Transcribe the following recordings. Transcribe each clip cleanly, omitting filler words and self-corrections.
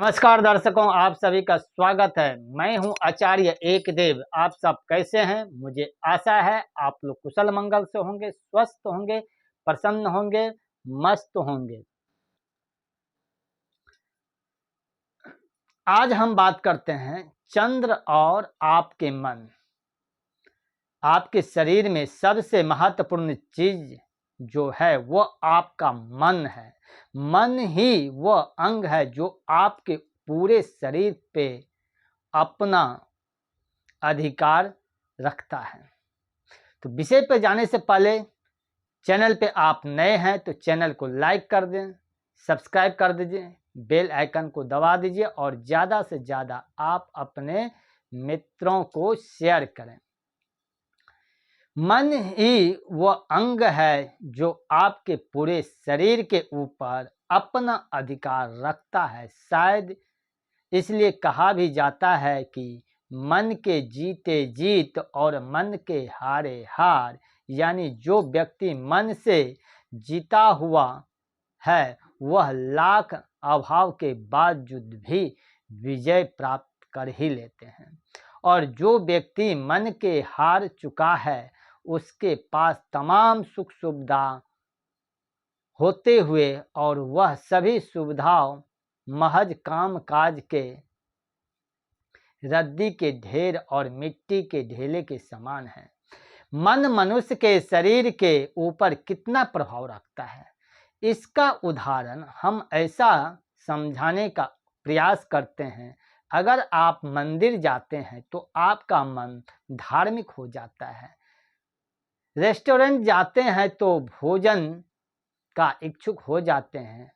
नमस्कार दर्शकों, आप सभी का स्वागत है। मैं हूं आचार्य एकदेव। आप सब कैसे हैं? मुझे आशा है आप लोग कुशल मंगल से होंगे, स्वस्थ होंगे, प्रसन्न होंगे, मस्त होंगे। आज हम बात करते हैं चंद्र और आपके मन। आपके शरीर में सबसे महत्वपूर्ण चीज जो है वो आपका मन है। मन ही वह अंग है जो आपके पूरे शरीर पे अपना अधिकार रखता है। तो विषय पर जाने से पहले चैनल पे आप नए हैं तो चैनल को लाइक कर दें, सब्सक्राइब कर दीजिए, बेल आइकन को दबा दीजिए और ज़्यादा से ज़्यादा आप अपने मित्रों को शेयर करें। मन ही वह अंग है जो आपके पूरे शरीर के ऊपर अपना अधिकार रखता है। शायद इसलिए कहा भी जाता है कि मन के जीते जीत और मन के हारे हार। यानी जो व्यक्ति मन से जीता हुआ है वह लाख अभाव के बावजूद भी विजय प्राप्त कर ही लेते हैं, और जो व्यक्ति मन के हार चुका है उसके पास तमाम सुख सुविधा होते हुए और वह सभी सुविधाओं महज काम काज के रद्दी के ढेर और मिट्टी के ढेले के समान है। मन मनुष्य के शरीर के ऊपर कितना प्रभाव रखता है, इसका उदाहरण हम ऐसा समझाने का प्रयास करते हैं। अगर आप मंदिर जाते हैं तो आपका मन धार्मिक हो जाता है। रेस्टोरेंट जाते हैं तो भोजन का इच्छुक हो जाते हैं।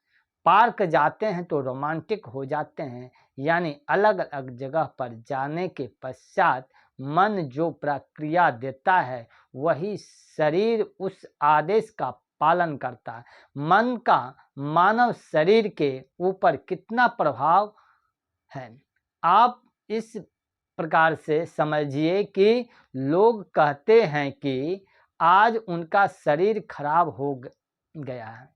पार्क जाते हैं तो रोमांटिक हो जाते हैं। यानी अलग अलग जगह पर जाने के पश्चात मन जो प्रक्रिया देता है वही शरीर उस आदेश का पालन करता है। मन का मानव शरीर के ऊपर कितना प्रभाव है, आप इस प्रकार से समझिए कि लोग कहते हैं कि आज उनका शरीर खराब हो गया है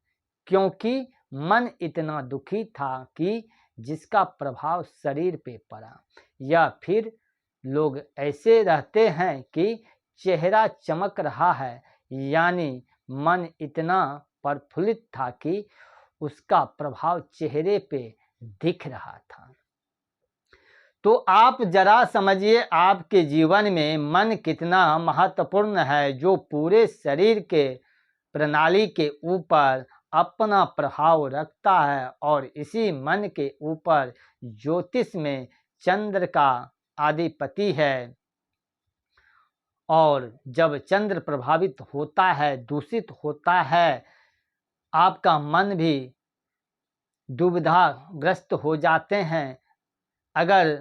क्योंकि मन इतना दुखी था कि जिसका प्रभाव शरीर पे पड़ा। या फिर लोग ऐसे रहते हैं कि चेहरा चमक रहा है, यानी मन इतना प्रफुल्लित था कि उसका प्रभाव चेहरे पे दिख रहा था। तो आप जरा समझिए आपके जीवन में मन कितना महत्वपूर्ण है, जो पूरे शरीर के प्रणाली के ऊपर अपना प्रभाव रखता है। और इसी मन के ऊपर ज्योतिष में चंद्र का आधिपति है, और जब चंद्र प्रभावित होता है, दूषित होता है, आपका मन भी दुविधाग्रस्त हो जाते हैं। अगर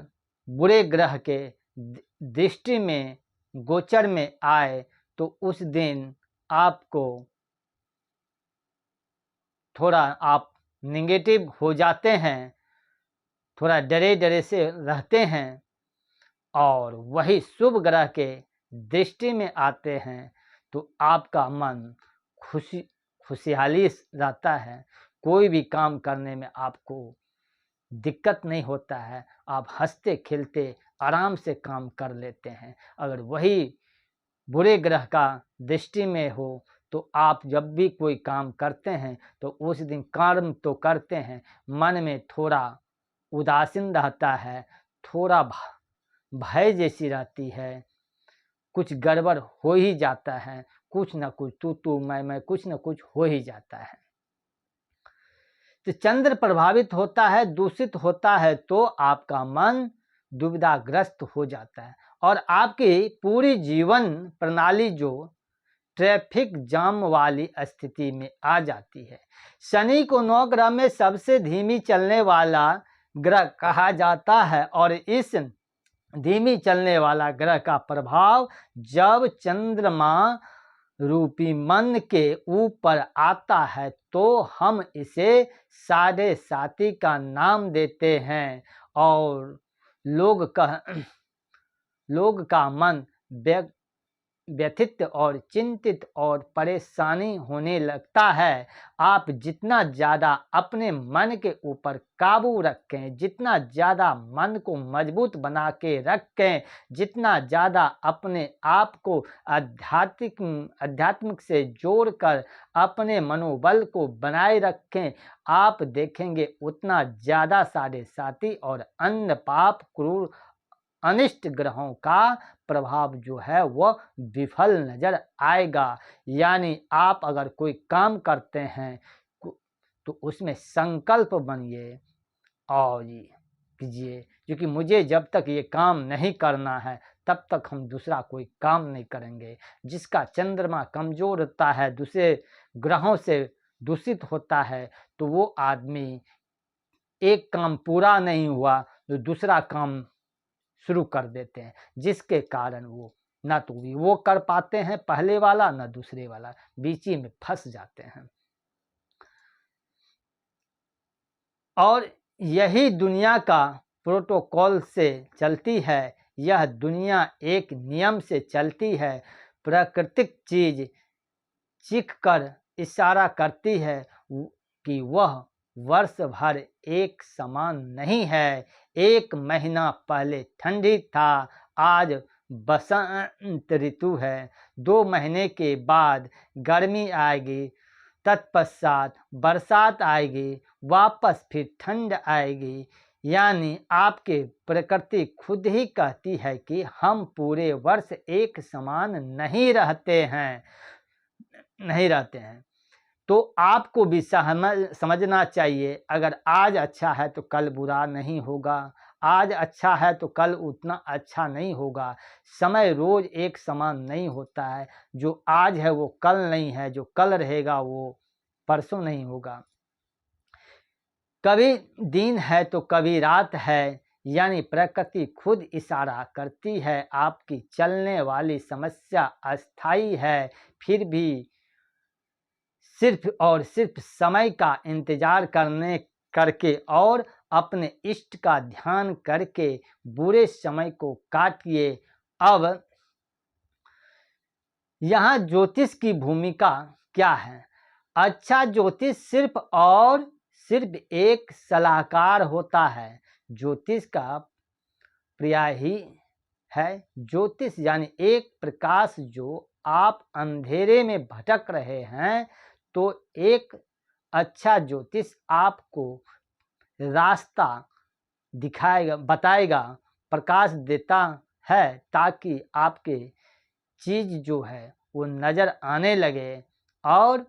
बुरे ग्रह के दृष्टि में गोचर में आए तो उस दिन आपको थोड़ा आप नेगेटिव हो जाते हैं, थोड़ा डरे डरे से रहते हैं। और वही शुभ ग्रह के दृष्टि में आते हैं तो आपका मन खुशहाली रहता है। कोई भी काम करने में आपको दिक्कत नहीं होता है, आप हंसते खेलते आराम से काम कर लेते हैं। अगर वही बुरे ग्रह का दृष्टि में हो तो आप जब भी कोई काम करते हैं तो उस दिन कर्म तो करते हैं, मन में थोड़ा उदासीन रहता है, थोड़ा भय जैसी रहती है, कुछ गड़बड़ हो ही जाता है, कुछ न कुछ तू मैं कुछ न कुछ हो ही जाता है। तो चंद्र प्रभावित होता है, दूषित होता है तो आपका मन दुविधाग्रस्त हो जाता है और आपकी पूरी जीवन प्रणाली जो ट्रैफिक जाम वाली स्थिति में आ जाती है। शनि को 9 ग्रह में सबसे धीमी चलने वाला ग्रह कहा जाता है, और इस धीमी चलने वाला ग्रह का प्रभाव जब चंद्रमा रूपी मन के ऊपर आता है तो हम इसे साढ़े साती का नाम देते हैं। और लोग का मन व्यथित और चिंतित और परेशानी होने लगता है। आप जितना ज़्यादा अपने मन के ऊपर काबू रखें, जितना ज़्यादा मन को मजबूत बना के रखें, जितना ज़्यादा अपने आप को आध्यात्मिक से जोड़कर अपने मनोबल को बनाए रखें, आप देखेंगे उतना ज़्यादा साढ़े साथी और अन्य पाप क्रूर अनिष्ट ग्रहों का प्रभाव जो है वह विफल नजर आएगा। यानी आप अगर कोई काम करते हैं तो उसमें संकल्प बनिए और ये कीजिए, क्योंकि मुझे जब तक ये काम नहीं करना है तब तक हम दूसरा कोई काम नहीं करेंगे। जिसका चंद्रमा कमजोर होता है, दूसरे ग्रहों से दूषित होता है, तो वो आदमी एक काम पूरा नहीं हुआ तो दूसरा काम शुरू कर देते हैं, जिसके कारण वो ना तो वो कर पाते हैं पहले वाला, ना दूसरे वाला, बीच ही में फंस जाते हैं। और यही दुनिया का प्रोटोकॉल से चलती है, यह दुनिया एक नियम से चलती है। प्राकृतिक चीज चीख कर इशारा करती है कि वह वर्ष भर एक समान नहीं है। एक महीना पहले ठंडी था, आज बसंत ऋतु है। 2 महीने के बाद गर्मी आएगी, तत्पश्चात बरसात आएगी, वापस फिर ठंड आएगी। यानी आपके प्रकृति खुद ही कहती है कि हम पूरे वर्ष एक समान नहीं रहते हैं। तो आपको भी समझना चाहिए, अगर आज अच्छा है तो कल बुरा नहीं होगा, आज अच्छा है तो कल उतना अच्छा नहीं होगा। समय रोज एक समान नहीं होता है, जो आज है वो कल नहीं है, जो कल रहेगा वो परसों नहीं होगा। कभी दिन है तो कभी रात है, यानी प्रकृति खुद इशारा करती है। आपकी चलने वाली समस्या अस्थाई है, फिर भी सिर्फ और सिर्फ समय का इंतजार करके और अपने इष्ट का ध्यान करके बुरे समय को काटिए। अब यहाँ ज्योतिष की भूमिका क्या है? अच्छा ज्योतिष सिर्फ और सिर्फ एक सलाहकार होता है। ज्योतिष का पर्याय ही है ज्योतिष, यानी एक प्रकाश जो आप अंधेरे में भटक रहे हैं, तो एक अच्छा ज्योतिष आपको रास्ता दिखाएगा, बताएगा, प्रकाश देता है, ताकि आपके चीज जो है वो नजर आने लगे और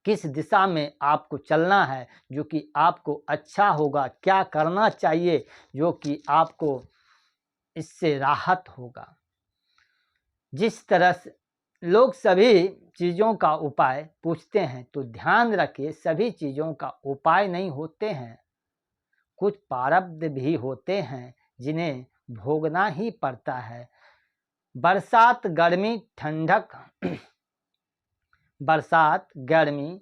किस दिशा में आपको चलना है, जो कि आपको अच्छा होगा, क्या करना चाहिए जो कि आपको इससे राहत होगा। जिस तरह से लोग सभी चीज़ों का उपाय पूछते हैं, तो ध्यान रखिए सभी चीज़ों का उपाय नहीं होते हैं। कुछ प्रारब्ध भी होते हैं जिन्हें भोगना ही पड़ता है। बरसात गर्मी ठंडक बरसात गर्मी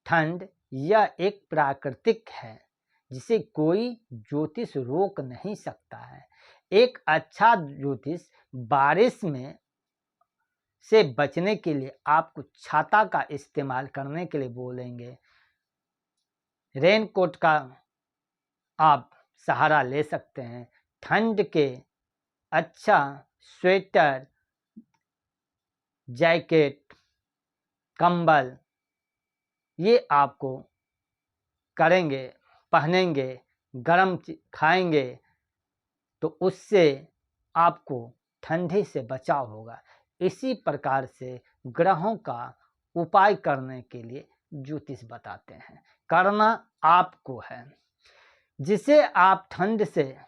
ठंड यह एक प्राकृतिक है, जिसे कोई ज्योतिष रोक नहीं सकता है। एक अच्छा ज्योतिष बारिश में से बचने के लिए आपको छाता का इस्तेमाल करने के लिए बोलेंगे। रेनकोट का आप सहारा ले सकते हैं। ठंड के अच्छा स्वेटर, जैकेट, कंबल ये आपको करेंगे, पहनेंगे, गर्म खाएंगे, तो उससे आपको ठंडी से बचाव होगा। इसी प्रकार से ग्रहों का उपाय करने के लिए ज्योतिष बताते हैं। करना आपको है, जिसे आप ठंड से,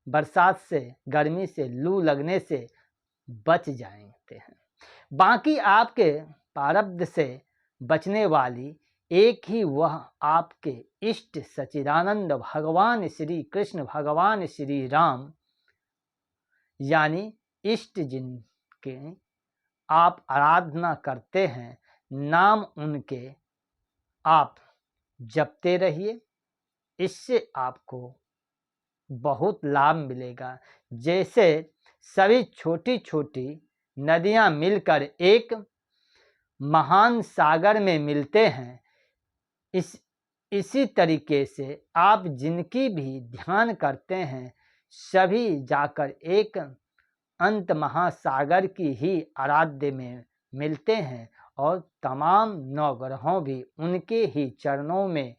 बरसात से, गर्मी से, लू लगने से बच जाते हैं। बाकी आपके प्रारब्ध से बचने वाली एक ही वह आपके इष्ट सच्चिदानंद भगवान श्री कृष्ण, भगवान श्री राम, यानी इष्ट जिनके आप आराधना करते हैं, नाम उनके आप जपते रहिए। इससे आपको बहुत लाभ मिलेगा। जैसे सभी छोटी छोटी नदियां मिलकर एक महान सागर में मिलते हैं, इसी तरीके से आप जिनकी भी ध्यान करते हैं सभी जाकर एक अंत महासागर की ही आराध्य में मिलते हैं और तमाम नवग्रहों भी उनके ही चरणों में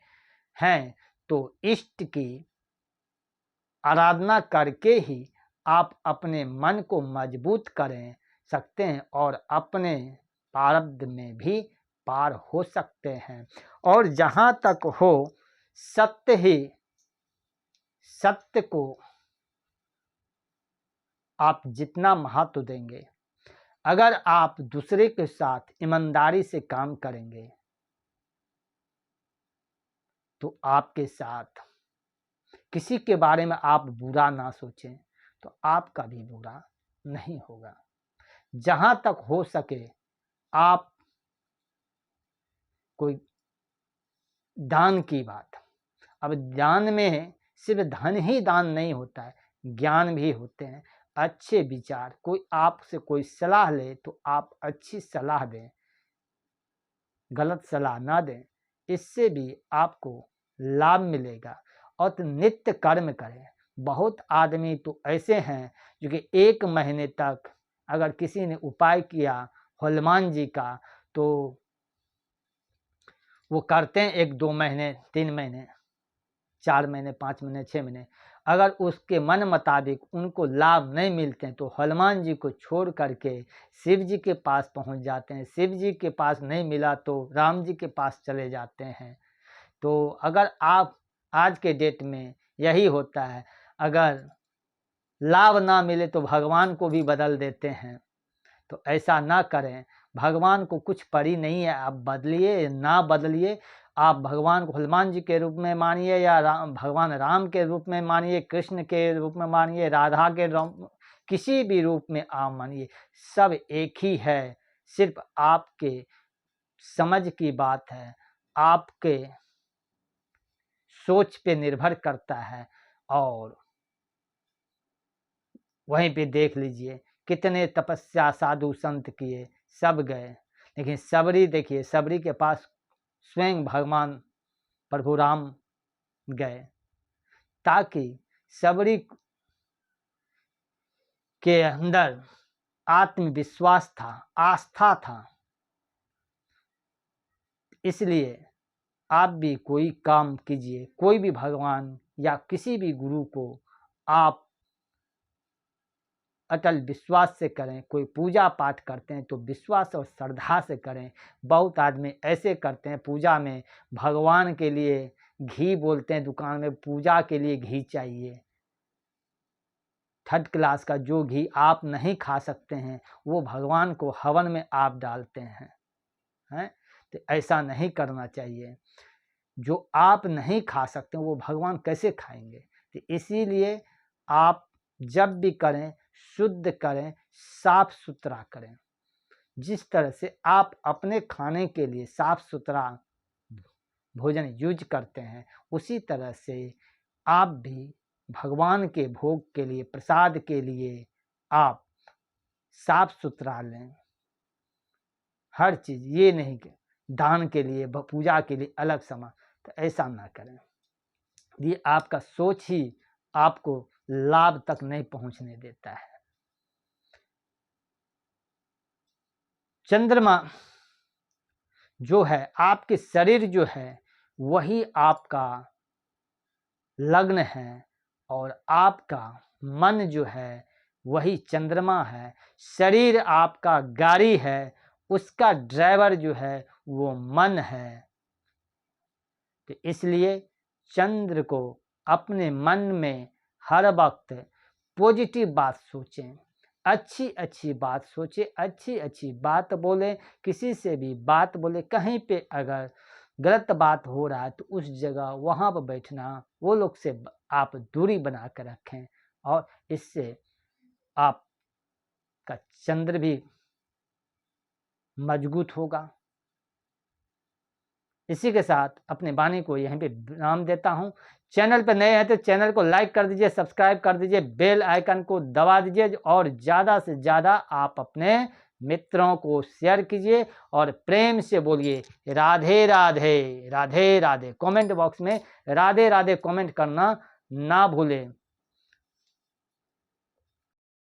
हैं। तो इष्ट की आराधना करके ही आप अपने मन को मजबूत करें सकते हैं और अपने प्रारब्ध में भी पार हो सकते हैं। और जहाँ तक हो सत्य को आप जितना महत्व देंगे, अगर आप दूसरे के साथ ईमानदारी से काम करेंगे तो आपके साथ किसी के बारे में आप बुरा ना सोचें तो आपका भी बुरा नहीं होगा। जहाँ तक हो सके आप कोई दान की बात, अब दान में सिर्फ धन ही दान नहीं होता है, ज्ञान भी होते हैं, अच्छे विचार। कोई आपसे कोई सलाह ले तो आप अच्छी सलाह दें, गलत सलाह ना दें, इससे भी आपको लाभ मिलेगा। और तो नित्य कर्म करें। बहुत आदमी तो ऐसे हैं जो कि 1 महीने तक अगर किसी ने उपाय किया हनुमान जी का तो वो करते हैं 1-2 महीने, 3 महीने, 4 महीने, 5 महीने, 6 महीने, अगर उसके मन मुताबिक उनको लाभ नहीं मिलते हैं तो हनुमान जी को छोड़ करके शिव जी के पास पहुंच जाते हैं। शिव जी के पास नहीं मिला तो राम जी के पास चले जाते हैं। तो अगर आप आज के डेट में यही होता है, अगर लाभ ना मिले तो भगवान को भी बदल देते हैं। तो ऐसा ना करें। भगवान को कुछ पड़ी नहीं है, आप बदलिए ना बदलिए, आप भगवान को हनुमान जी के रूप में मानिए या भगवान राम के रूप में मानिए, कृष्ण के रूप में मानिए, राधा के रूप, किसी भी रूप में आप मानिए, सब एक ही है। सिर्फ आपके समझ की बात है, आपके सोच पे निर्भर करता है। और वहीं पे देख लीजिए कितने तपस्या साधु संत किए, सब गए, लेकिन सबरी देखिए, सबरी के पास स्वयं भगवान प्रभु राम गए, ताकि सबरी के अंदर आत्मविश्वास था, आस्था था। इसलिए आप भी कोई काम कीजिए, कोई भी भगवान या किसी भी गुरु को आप अटल विश्वास से करें। कोई पूजा पाठ करते हैं तो विश्वास और श्रद्धा से करें। बहुत आदमी ऐसे करते हैं, पूजा में भगवान के लिए घी बोलते हैं, दुकान में पूजा के लिए घी चाहिए, 3rd क्लास का जो घी आप नहीं खा सकते हैं वो भगवान को हवन में आप डालते हैं। तो ऐसा नहीं करना चाहिए। जो आप नहीं खा सकते वो भगवान कैसे खाएंगे। तो इसीलिए आप जब भी करें शुद्ध करें, साफ सुथरा करें। जिस तरह से आप अपने खाने के लिए साफ सुथरा भोजन यूज करते हैं, उसी तरह से आप भी भगवान के भोग के लिए, प्रसाद के लिए आप साफ सुथरा लें। हर चीज़ ये नहीं कि दान के लिए, पूजा के लिए अलग सामान, तो ऐसा ना करें। ये आपका सोच ही आपको लाभ तक नहीं पहुंचने देता है। चंद्रमा जो है, आपके शरीर जो है वही आपका लग्न है और आपका मन जो है वही चंद्रमा है। शरीर आपका गाड़ी है, उसका ड्राइवर जो है वो मन है। तो इसलिए चंद्र को अपने मन में हर वक्त पॉजिटिव बात सोचें, अच्छी अच्छी बात सोचें, अच्छी अच्छी बात बोलें। किसी से भी बात बोले, कहीं पे अगर गलत बात हो रहा है तो उस जगह वहाँ पर बैठना, वो लोग से आप दूरी बना कर रखें और इससे आपका चंद्र भी मजबूत होगा। इसी के साथ अपने वाणी को यहीं पे विराम देता हूँ। चैनल पर नए हैं तो चैनल को लाइक कर दीजिए, सब्सक्राइब कर दीजिए, बेल आइकन को दबा दीजिए और ज़्यादा से ज़्यादा आप अपने मित्रों को शेयर कीजिए और प्रेम से बोलिए राधे राधे, राधे राधे। कमेंट बॉक्स में राधे राधे कमेंट करना ना भूलें।